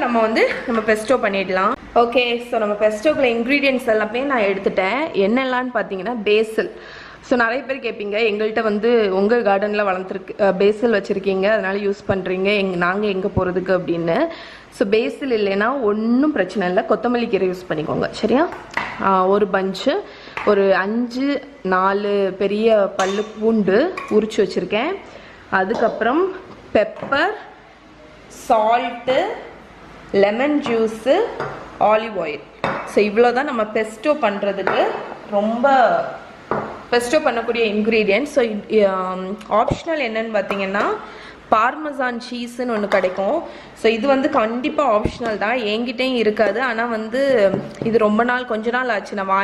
நம்ம வந்து நம்ம பெஸ்டோ பண்ணிடலாம். ஓகே, ஸோ நம்ம பெஸ்டோக்குள்ள இன்க்ரீடியன்ட்ஸ் எல்லாமே நான் எடுத்துட்டேன். என்னெல்லாம்னு பார்த்தீங்கன்னா பேசில். ஸோ நிறைய பேர் கேட்பீங்க, எங்கள்கிட்ட வந்து உங்கள் கார்டனில் வளர்த்துருக்கு பேசில் வச்சுருக்கீங்க, அதனால் யூஸ் பண்ணுறீங்க, நாங்கள் எங்கே போகிறதுக்கு அப்படின்னு. ஸோ பேசில் இல்லைன்னா ஒன்றும் பிரச்சனை இல்லை, கொத்தமல்லி கீரை யூஸ் பண்ணிக்கோங்க. சரியா? ஒரு பஞ்சு, ஒரு 4 பெரிய பல்லு பூண்டு உரிச்சு வச்சுருக்கேன். அதுக்கப்புறம் pepper, salt, lemon juice, olive oil. So இவ்வளோ தான் நம்ம பெஸ்டோ பண்ணுறதுக்கு ரொம்ப பெஸ்டோ பண்ணக்கூடிய இன்க்ரீடியன்ட். ஸோ ஆப்ஷனல் என்னன்னு பார்த்தீங்கன்னா பார்மசான் சீஸ்ன்னு ஒன்று கிடைக்கும். ஸோ இது வந்து கண்டிப்பாக ஆப்ஷனல் தான், என்கிட்டையும் இருக்காது. ஆனால் வந்து இது ரொம்ப நாள் கொஞ்ச நாள் ஆச்சு நான்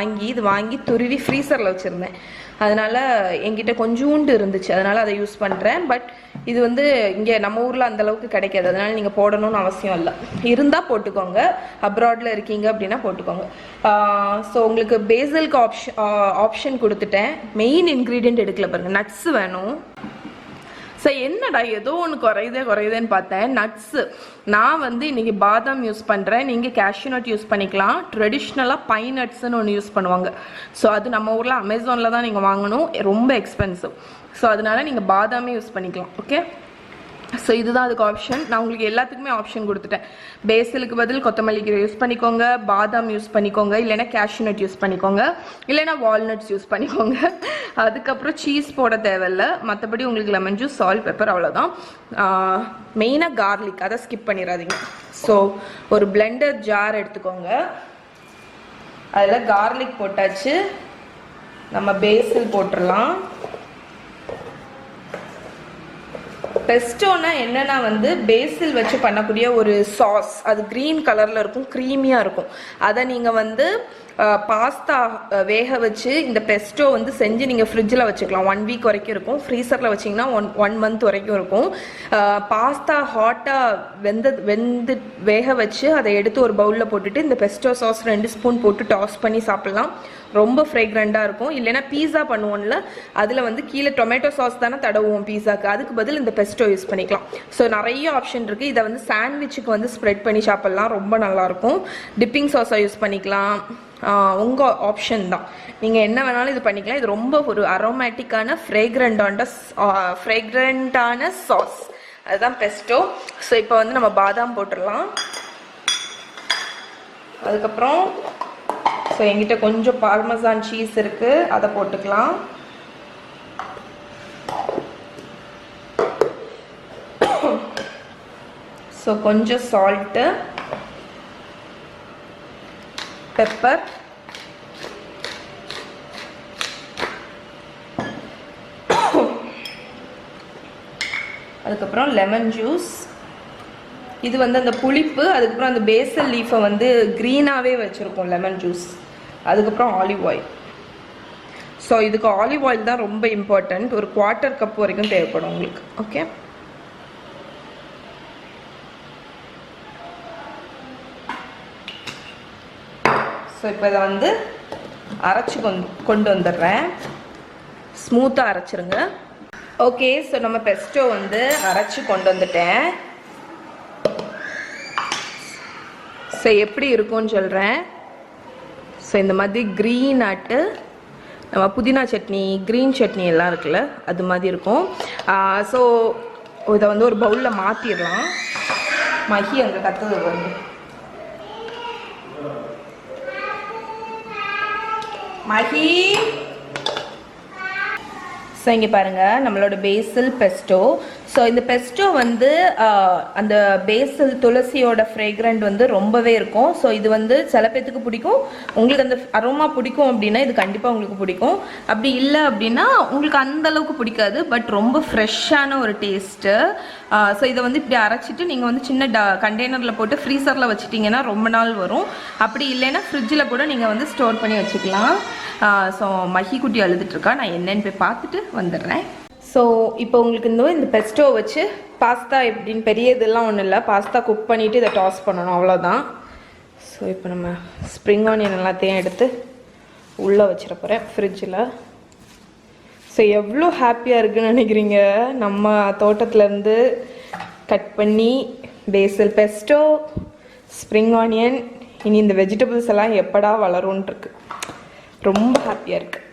வாங்கி துருவி ஃப்ரீசரில் வச்சுருந்தேன். அதனால் என்கிட்ட கொஞ்சோண்டு இருந்துச்சு, அதனால் அதை யூஸ் பண்ணுறேன். பட் இது வந்து இங்கே நம்ம ஊரில் அந்தளவுக்கு கிடைக்காது, அதனால் நீங்கள் போடணும்னு அவசியம் இல்லை. இருந்தால் போட்டுக்கோங்க, அப்ராடில் இருக்கீங்க அப்படின்னா போட்டுக்கோங்க. ஸோ உங்களுக்கு பேசலுக்கு ஆப்ஷன் கொடுத்துட்டேன். மெயின் இன்க்ரீடியன்ட் எடுக்கல பாருங்கள், நட்ஸ் வேணும். ஸோ என்னடா ஏதோ ஒன்று குறையுதேன்னு பார்த்தேன். நட்ஸு நான் வந்து இன்றைக்கி பாதாம் யூஸ் பண்ணுறேன், நீங்கள் கேஷ்யூ நட் யூஸ் பண்ணிக்கலாம். ட்ரெடிஷ்னலாக பைன் நட்ஸ்ன்னு ஒன்று யூஸ் பண்ணுவாங்க. ஸோ அது நம்ம ஊரில் அமேசானில் தான் நீங்கள் வாங்கணும், ரொம்ப எக்ஸ்பென்சிவ். ஸோ அதனால் நீங்கள் பாதாமே யூஸ் பண்ணிக்கலாம். ஓகே, ஸோ இதுதான் அதுக்கு ஆப்ஷன். நான் உங்களுக்கு எல்லாத்துக்குமே ஆப்ஷன் கொடுத்துட்டேன். பேசிலுக்கு பதில் கொத்தமல்லி கீரை யூஸ் பண்ணிக்கோங்க, பாதாம் யூஸ் பண்ணிக்கோங்க, இல்லைன்னா கேஷ்யூ நட் யூஸ் பண்ணிக்கோங்க, இல்லைன்னா வால்நட்ஸ் யூஸ் பண்ணிக்கோங்க. அதுக்கப்புறம் சீஸ் போட தேவையில்லை, மற்றபடி உங்களுக்கு லெமன் ஜூஸ், சால்ட், பெப்பர், அவ்வளோதான். மெயினாக கார்லிக், அதை ஸ்கிப் பண்ணிடாதீங்க. ஸோ ஒரு பிளெண்டர் ஜார் எடுத்துக்கோங்க, அதில் கார்லிக் போட்டாச்சு, நம்ம பேசில் போட்டுடலாம். பெஸ்டோனா என்னன்னா வந்து பேசில் வச்சு பண்ணக்கூடிய ஒரு சாஸ், அது க்ரீன் கலரில் இருக்கும், க்ரீமியாக இருக்கும். அதை நீங்கள் வந்து பாஸ்தா வேக வச்சு இந்த பெஸ்டோ வந்து செஞ்சு நீங்கள் ஃப்ரிட்ஜில் வச்சுக்கலாம். 1 வீக் வரைக்கும் இருக்கும். ஃப்ரீசரில் வச்சிங்கன்னா 1 மந்த் வரைக்கும் இருக்கும். பாஸ்தா ஹாட்டாக வெந்து வேக வச்சு அதை எடுத்து ஒரு பவுலில் போட்டுட்டு இந்த பெஸ்டோ சாஸ் 2 ஸ்பூன் போட்டு டாஸ் பண்ணி சாப்பிட்லாம். ரொம்ப ஃப்ரேக்ரண்ட்டாக இருக்கும். இல்லைன்னா பீஸா பண்ணுவோம்ல, அதில் வந்து கீழே டொமேட்டோ சாஸ் தானே தடவுவோம் பீஸாக்கு, அதுக்கு பதில் இந்த பெஸ்டோ யூஸ் பண்ணிக்கலாம். ஸோ நிறைய ஆப்ஷன் இருக்குது. இதை வந்து சாண்ட்விச்சுக்கு வந்து ஸ்ப்ரெட் பண்ணி சாப்பிட்லாம், ரொம்ப நல்லாயிருக்கும். டிப்பிங் சாஸாக யூஸ் பண்ணிக்கலாம், உங்கள் ஆப்ஷன் தான், நீங்கள் என்ன வேணாலும் இது பண்ணிக்கலாம். இது ரொம்ப ஒரு அரோமேட்டிக்கான ஃப்ரேக்ரண்ட்டான சாஸ், அதுதான் பெஸ்டோ. ஸோ இப்போ வந்து நம்ம பாதாம் போட்டுடலாம். அதுக்கப்புறம் ஸோ என்கிட்ட கொஞ்சம் பார்மசான் சீஸ் இருக்குது, அதை போட்டுக்கலாம். ஸோ கொஞ்சம் சால்ட்டு, பெப்பர், அதுக்கப்புறம் லெமன் ஜூஸ். இது வந்து அந்த புளிப்பு, அதுக்கப்புறம் அந்த பேசல் லீஃபை வந்து க்ரீனாகவே வச்சுருக்கோம் லெமன் ஜூஸ். அதுக்கப்புறம் ஆலிவ் ஆயில். ஸோ இதுக்கு ஆலிவ் ஆயில் தான் ரொம்ப இம்பார்ட்டண்ட். ஒரு 1/4 கப் வரைக்கும் தேவைப்படும் உங்களுக்கு. ஓகே, ஸோ இப்போ இதை வந்து அரைச்சி கொண்டு வந்துடுறேன். ஸ்மூத்தாக அரைச்சிருங்க. ஓகே, ஸோ நம்ம பெஸ்டோ வந்து அரைச்சி கொண்டு வந்துட்டேன். ஸோ எப்படி இருக்கும்னு சொல்கிறேன். ஸோ இந்த மாதிரி க்ரீன் ஆட்டு நம்ம புதினா சட்னி, க்ரீன் சட்னி எல்லாம் இருக்குல்ல, அது மாதிரி இருக்கும். ஸோ இதை வந்து ஒரு பவுலில் மாற்றிடலாம். மகி அங்கே கற்றுது வந்து மகி. ஸோ இங்கே பாருங்கள் நம்மளோட பேசில் பெஸ்டோ. ஸோ இந்த பெஸ்டோ வந்து அந்த பேசில் துளசியோட ஃப்ரேக்ரண்ட் வந்து ரொம்பவே இருக்கும். ஸோ இது வந்து சில பேத்துக்கு பிடிக்கும், உங்களுக்கு அந்த அரோமா பிடிக்கும் அப்படின்னா இது கண்டிப்பாக உங்களுக்கு பிடிக்கும். அப்படி இல்லை அப்படின்னா உங்களுக்கு அந்தளவுக்கு பிடிக்காது, பட் ரொம்ப ஃப்ரெஷ்ஷான ஒரு டேஸ்ட்டு. ஸோ இதை வந்து இப்படி அரைச்சிட்டு நீங்கள் வந்து சின்ன கண்டெய்னரில் போட்டு ஃப்ரீசரில் வச்சுட்டிங்கன்னா ரொம்ப நாள் வரும். அப்படி இல்லைன்னா ஃப்ரிட்ஜில் கூட நீங்கள் வந்து ஸ்டோர் பண்ணி வச்சுக்கலாம். ஸோ மஹி குட்டி அழுதுட்டுருக்கா, நான் என்னென்னு போய் பார்த்துட்டு வந்துடுறேன். ஸோ இப்போ உங்களுக்கு இந்த பெஸ்டோ வச்சு பாஸ்தா எப்படின்னு பெரிய இதெல்லாம் ஒன்றும் இல்லை, பாஸ்தா குக் பண்ணிவிட்டு இதை டாஸ் பண்ணணும், அவ்வளோதான். ஸோ இப்போ நம்ம ஸ்ப்ரிங் ஆனியன் எல்லாத்தையும் எடுத்து உள்ளே வச்சிட போகிறேன் ஃப்ரிட்ஜில். ஸோ எவ்வளோ ஹாப்பியாக இருக்குதுன்னு நினைக்கிறீங்க. நம்ம தோட்டத்துலேருந்து கட் பண்ணி பேசில் பெஸ்டோ ஸ்ப்ரிங் ஆனியன். இனி இந்த வெஜிடபிள்ஸ் எல்லாம் எப்படா வளரும்னு இருக்கு, ரொம்ப ஹாப்பியாக இருக்குது.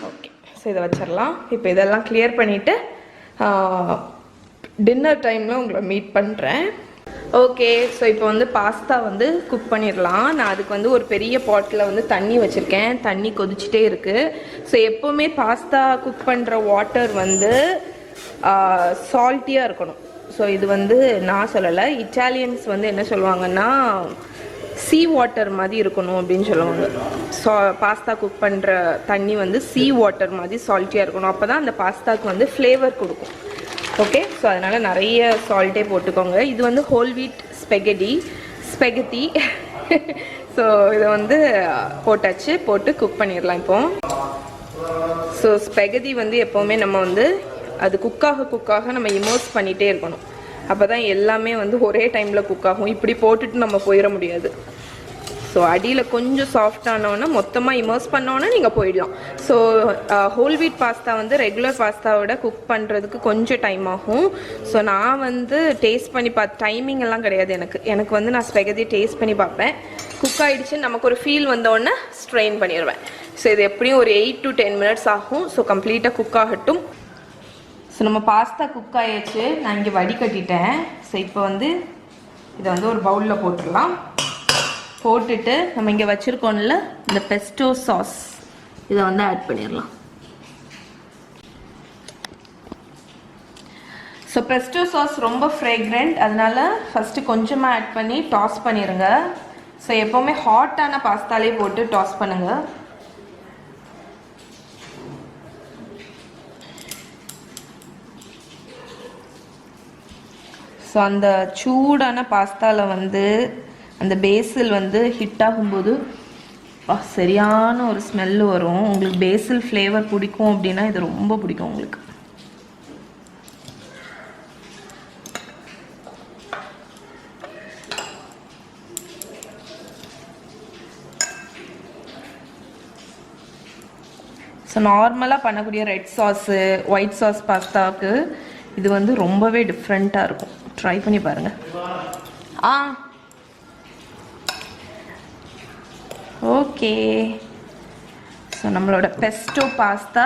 ஓகே, ஸோ இதை வச்சிடலாம். இப்போ இதெல்லாம் கிளியர் பண்ணிவிட்டு டின்னர் டைமில் உங்களை மீட் பண்ணுறேன். ஓகே, ஸோ இப்போ வந்து பாஸ்தா வந்து குக் பண்ணிடலாம். நான் அதுக்கு வந்து ஒரு பெரிய பாட்டில் வந்து தண்ணி வச்சுருக்கேன். தண்ணி கொதிச்சுட்டே இருக்குது. ஸோ எப்போவுமே பாஸ்தா குக் பண்ணுற வாட்டர் வந்து சால்ட்டியாக இருக்கணும். ஸோ இது வந்து நான் சொல்லலை, இட்டாலியன்ஸ் வந்து என்ன சொல்லுவாங்கன்னா சீ வாட்டர் மாதிரி இருக்கணும் அப்படின்னு சொல்லுவாங்க. பாஸ்தா குக் பண்ணுற தண்ணி வந்து சீ வாட்டர் மாதிரி சால்ட்டியாக இருக்கணும். அப்போ தான் அந்த பாஸ்தாவுக்கு வந்து ஃப்ளேவர் கொடுக்கும். ஓகே, ஸோ அதனால் நிறைய சால்ட்டே போட்டுக்கோங்க. இது வந்து ஹோல் வீட் ஸ்பெகட்டி ஸோ இதை வந்து போட்டாச்சு. போட்டு குக் பண்ணிடலாம் இப்போ. ஸோ ஸ்பெகட்டி வந்து எப்போவுமே நம்ம வந்து அது குக்காக நம்ம இமர்ஸ் பண்ணிகிட்டே இருக்கணும். அப்போ தான் எல்லாமே வந்து ஒரே டைமில் குக் ஆகும். இப்படி போட்டுட்டு நம்ம போயிட முடியாது. ஸோ அடியில் கொஞ்சம் சாஃப்டானோன்னா மொத்தமாக இமர்ஸ் பண்ணோன்னா நீங்கள் போயிடலாம். ஸோ ஹோல் வீட் பாஸ்தா வந்து ரெகுலர் பாஸ்தாவோட குக் பண்ணுறதுக்கு கொஞ்சம் டைம் ஆகும். ஸோ நான் வந்து டேஸ்ட் பண்ணி டைமிங் எல்லாம் கிடையாது எனக்கு வந்து நான் ஸ்பெகதி டேஸ்ட் பண்ணி பார்ப்பேன். குக் ஆகிடுச்சுன்னு நமக்கு ஒரு ஃபீல் வந்தோடனே ஸ்ட்ரெயின் பண்ணிடுவேன். ஸோ இது எப்படியும் ஒரு 8 to 10 minutes ஆகும். ஸோ கம்ப்ளீட்டாக குக் ஆகட்டும். ஸோ நம்ம பாஸ்தா குக் ஆகிடுச்சு. நான் இங்கே வடிகட்டிட்டேன். ஸோ இப்போ வந்து இதை வந்து ஒரு பவுலில் போட்டுடலாம். போட்டுட்டு நம்ம இங்கே வச்சுருக்கோம்ல இந்த பெஸ்டோ சாஸ், இதை வந்து ஆட் பண்ணிடலாம். ஸோ பெஸ்டோ சாஸ் ரொம்ப ஃப்ரேக்ரண்ட், அதனால ஃபஸ்ட்டு கொஞ்சமாக ஆட் பண்ணி டாஸ் பண்ணிடுங்க. ஸோ எப்போவுமே ஹாட்டான பாஸ்தாலே போட்டு டாஸ் பண்ணுங்கள். ஸோ அந்த சூடான பாஸ்தாவில் வந்து அந்த பேசில் வந்து ஹிட் ஆகும்போது சரியான ஒரு ஸ்மெல்லு வரும். உங்களுக்கு பேசில் ஃப்ளேவர் பிடிக்கும் அப்படின்னா இது ரொம்ப பிடிக்கும் உங்களுக்கு. ஸோ நார்மலாக பண்ணக்கூடிய ரெட் சாஸு ஒயிட் சாஸ் பாஸ்தாவுக்கு இது வந்து ரொம்பவே டிஃப்ரெண்ட்டாக இருக்கும். ட்ரை பண்ணி பாருங்கள். ஓகே, ஸோ நம்மளோட பெஸ்டோ பாஸ்தா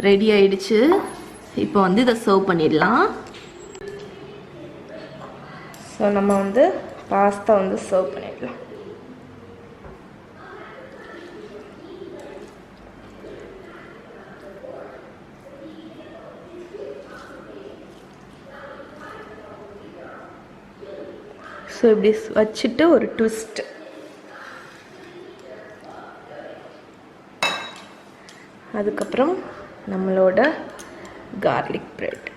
ரெடி ஆயிடுச்சு. இப்போ வந்து இதை சர்வ் பண்ணிடலாம். ஸோ நம்ம வந்து பாஸ்தா வந்து சர்வ் பண்ணிடலாம். ஸோ இப்படி வச்சுட்டு ஒரு ட்விஸ்ட். அதுக்கப்புறம் நம்மளோட கார்லிக் பிரெட்,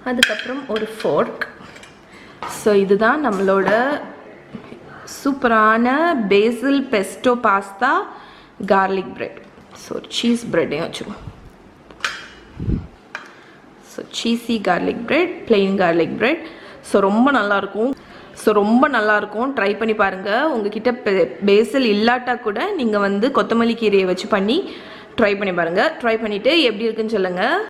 அதுக்கப்புறம் ஒரு ஃபோர்க். ஸோ இதுதான் நம்மளோட சூப்பரான basil pesto pasta garlic bread. So cheese பிரெட்டையும் வச்சுக்கோம். So cheesy garlic bread, plain garlic bread. So ரொம்ப நல்லாயிருக்கும். ட்ரை பண்ணி பாருங்கள். உங்ககிட்ட பேசில் இல்லாட்டா கூட நீங்கள் வந்து கொத்தமல்லி கீரையை வச்சு பண்ணி ட்ரை பண்ணி பாருங்கள். ட்ரை பண்ணிவிட்டு எப்படி இருக்குன்னு சொல்லுங்கள்.